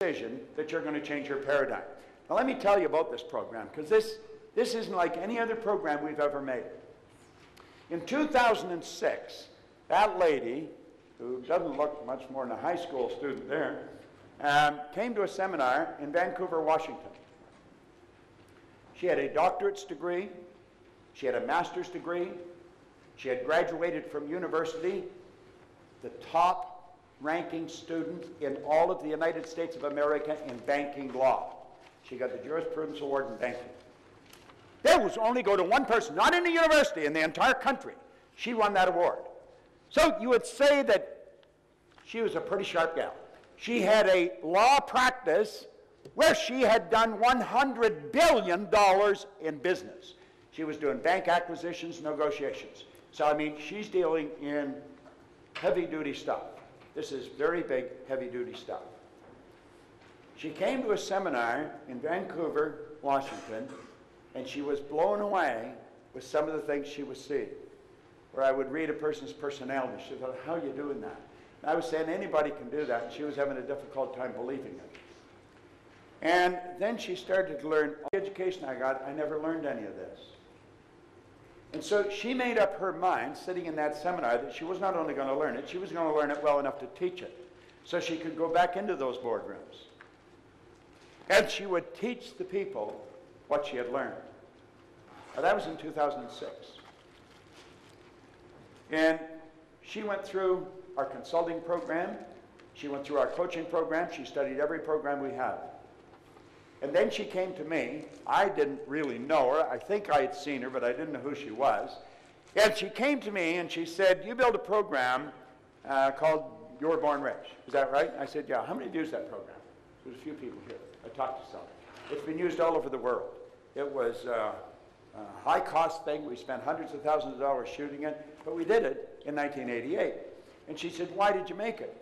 decision that you're going to change your paradigm. Now let me tell you about this program, because this isn't like any other program we've ever made. In 2006, that lady, who doesn't look much more than a high school student there, came to a seminar in Vancouver, Washington. She had a doctorate's degree, she had a master's degree, she had graduated from university, the top ranking student in all of the United States of America in banking law. She got the Jurisprudence Award in banking. There was only go to one person, not in a university, in the entire country. She won that award. So you would say that she was a pretty sharp gal. She had a law practice where she had done $100 billion in business. She was doing bank acquisitions, negotiations. So, I mean, she's dealing in heavy-duty stuff. This is very big, heavy-duty stuff. She came to a seminar in Vancouver, Washington, and she was blown away with some of the things she was seeing, where I would read a person's personality. She thought, how are you doing that? And I was saying, anybody can do that, and she was having a difficult time believing it. And then she started to learn, all the education I got, I never learned any of this. And so she made up her mind, sitting in that seminar, that she was not only going to learn it, she was going to learn it well enough to teach it, so she could go back into those boardrooms. And she would teach the people what she had learned. Now, that was in 2006. And she went through our consulting program, she went through our coaching program, she studied every program we had. And then she came to me. I didn't really know her. I think I had seen her, but I didn't know who she was. And she came to me and she said, you built a program called You're Born Rich. Is that right? I said, yeah. How many use that program? There's a few people here. I talked to some. It's been used all over the world. It was a high-cost thing. We spent hundreds of thousands of dollars shooting it, but we did it in 1988. And she said, why did you make it?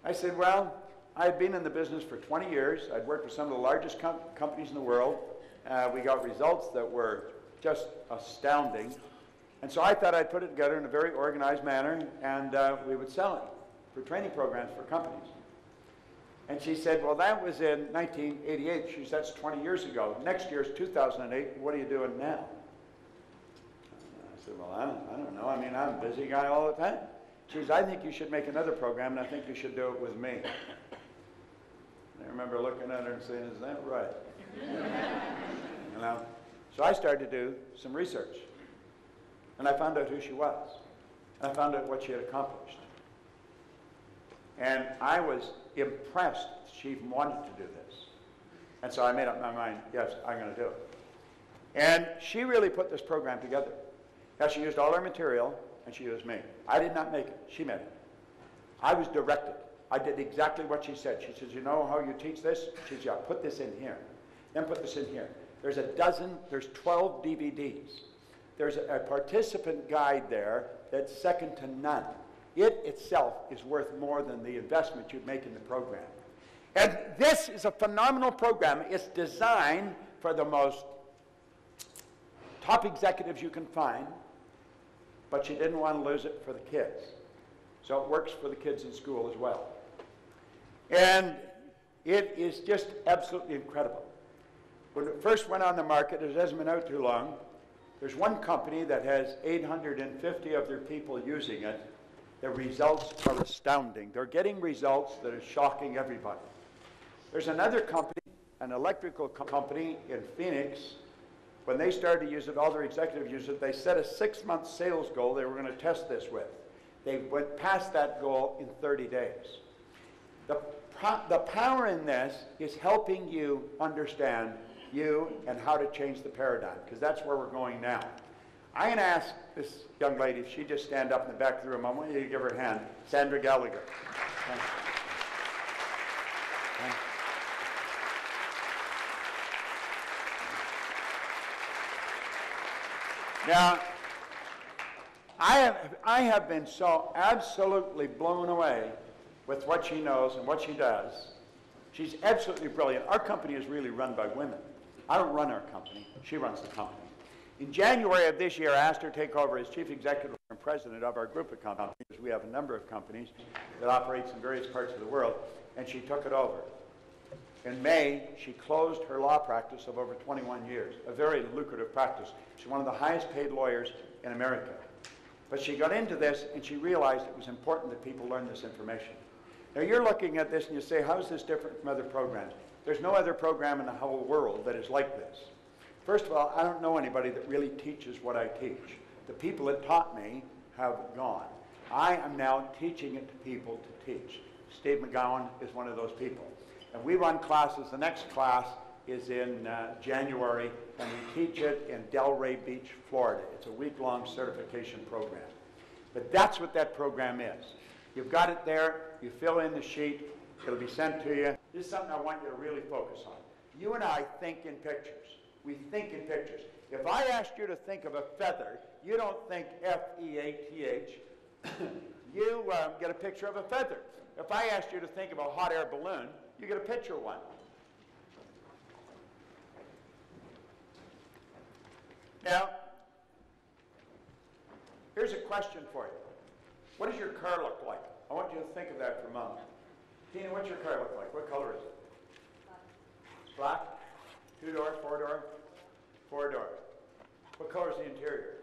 I said, well, I had been in the business for 20 years. I'd worked with some of the largest companies in the world. We got results that were just astounding. And so I thought I'd put it together in a very organized manner, and we would sell it for training programs for companies. And she said, well, that was in 1988. She said, that's 20 years ago. Next year is 2008. What are you doing now? I said, well, I don't know. I mean, I'm a busy guy all the time. She says, I think you should make another program, and I think you should do it with me. I remember looking at her and saying, is that right? You know? So I started to do some research. And I found out who she was. And I found out what she had accomplished. And I was impressed she even wanted to do this. And so I made up my mind, yes, I'm going to do it. And she really put this program together. Now, she used all our material, and she used me. I did not make it. She made it. I was directed. I did exactly what she said. She says, you know how you teach this? She says, yeah, put this in here. Then put this in here. There's 12 DVDs. There's a participant guide there that's second to none. It itself is worth more than the investment you'd make in the program. And this is a phenomenal program. It's designed for the most top executives you can find, but she didn't want to lose it for the kids. So it works for the kids in school as well. And it is just absolutely incredible. When it first went on the market, it hasn't been out too long, there's one company that has 850 of their people using it. The results are astounding. They're getting results that are shocking everybody. There's another company, an electrical company in Phoenix. When they started to use it, all their executives used it. They set a 6-month sales goal they were going to test this with. They went past that goal in 30 days. The power in this is helping you understand you and how to change the paradigm, because that's where we're going now. I'm going to ask this young lady if she'd just stand up in the back of the room. I want you to give her a hand. Sandra Gallagher. Thanks. Thanks. Now, I have been so absolutely blown away with what she knows and what she does. She's absolutely brilliant. Our company is really run by women. I don't run our company. She runs the company. In January of this year, I asked her to take over as chief executive and president of our group of companies. We have a number of companies that operate in various parts of the world, and she took it over. In May, she closed her law practice of over 21 years, a very lucrative practice. She's one of the highest paid lawyers in America. But she got into this and she realized it was important that people learn this information. Now you're looking at this and you say, how is this different from other programs? There's no other program in the whole world that is like this. First of all, I don't know anybody that really teaches what I teach. The people that taught me have gone. I am now teaching it to people to teach. Steve McGowan is one of those people. And we run classes. The next class is in January, and we teach it in Delray Beach, Florida. It's a week-long certification program. But that's what that program is. You've got it there. You fill in the sheet. It'll be sent to you. This is something I want you to really focus on. You and I think in pictures. We think in pictures. If I asked you to think of a feather, you don't think F-E-A-T-H. You get a picture of a feather. If I asked you to think of a hot air balloon, you get a picture of one. Now, here's a question for you. What does your car look like? I want you to think of that for a moment. Tina, what's your car look like? What color is it? Black? 2-door, 4-door? 4-door. What color is the interior?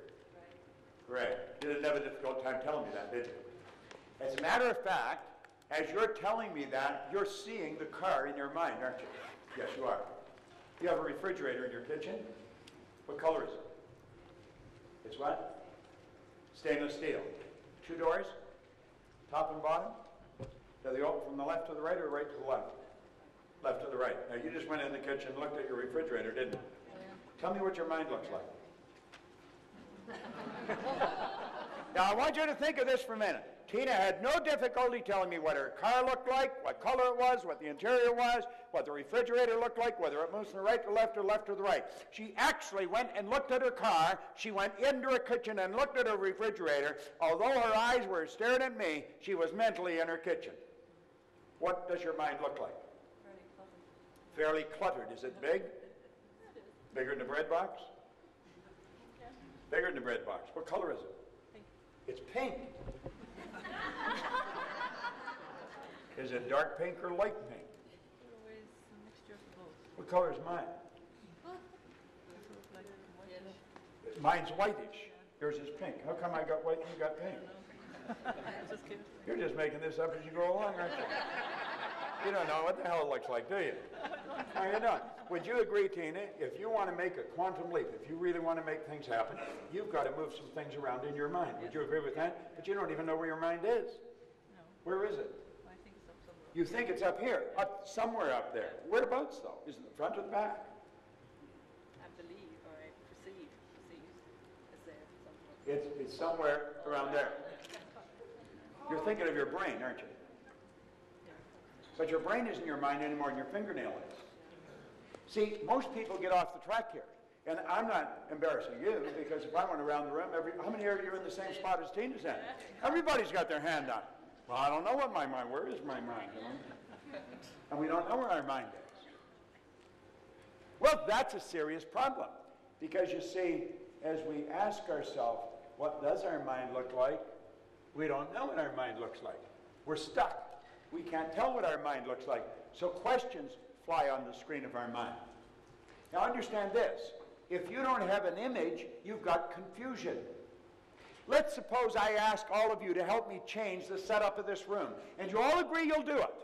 Gray. You didn't have a difficult time telling me that, did you? As a matter of fact, as you're telling me that, you're seeing the car in your mind, aren't you? Yes, you are. You have a refrigerator in your kitchen. What color is it? It's what? Stainless steel. 2 doors? Top and bottom? Do they open from the left to the right or right to the left? Left to the right. Now, you just went in the kitchen and looked at your refrigerator, didn't you? Tell me what your mind looks like. Now, I want you to think of this for a minute. Tina had no difficulty telling me what her car looked like, what color it was, what the interior was, what the refrigerator looked like, whether it moves from the right to left or left to the right. She actually went and looked at her car. She went into her kitchen and looked at her refrigerator. Although her eyes were staring at me, she was mentally in her kitchen. What does your mind look like? Fairly cluttered. Is it big? Bigger than the bread box? Bigger than the bread box. What color is it? Pink. It's pink. Is it dark pink or light pink? Always a mixture of both. What color is mine? Mine's whitish. Yours is pink. How come I got white and you got pink? You're just making this up as you go along, aren't you? You don't know what the hell it looks like, do you? No, you don't. Would you agree, Tina, if you want to make a quantum leap, if you really want to make things happen, you've got to move some things around in your mind. Would you agree with that? But you don't even know where your mind is. No. Where is it? I think it's up somewhere. You think it's up here, somewhere up there. Whereabouts, though? Is it the front or the back? I believe, or I perceive, it's there somewhere. It's somewhere around there. You're thinking of your brain, aren't you? But your brain isn't your mind anymore, and your fingernail is. See, most people get off the track here. And I'm not embarrassing you, because if I went around the room, how many of you are in the same spot as Tina's in? Everybody's got their hand up. Well, I don't know what my mind, where is my mind? You know? And we don't know where our mind is. Well, that's a serious problem. Because you see, as we ask ourselves, what does our mind look like? We don't know what our mind looks like. We're stuck. We can't tell what our mind looks like. So questions fly on the screen of our mind. Now understand this. If you don't have an image, you've got confusion. Let's suppose I ask all of you to help me change the setup of this room. And you all agree you'll do it.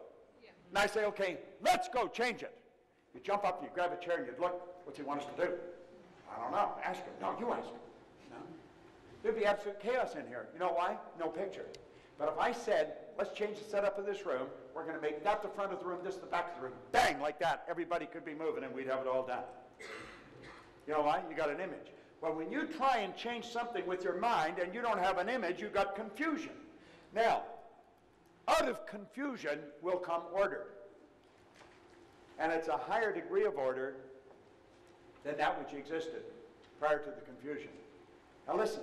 Yeah. And I say, okay, let's go change it. You jump up, you grab a chair, and you look, what's he want us to do? I don't know. Ask him. No, you ask him. No? There'd be absolute chaos in here. You know why? No picture. But if I said, let's change the setup of this room, we're going to make that the front of the room, this the back of the room, bang, like that, everybody could be moving and we'd have it all done. You know why? You got an image. Well, when you try and change something with your mind and you don't have an image, you've got confusion. Now, out of confusion will come order. And it's a higher degree of order than that which existed prior to the confusion. Now listen.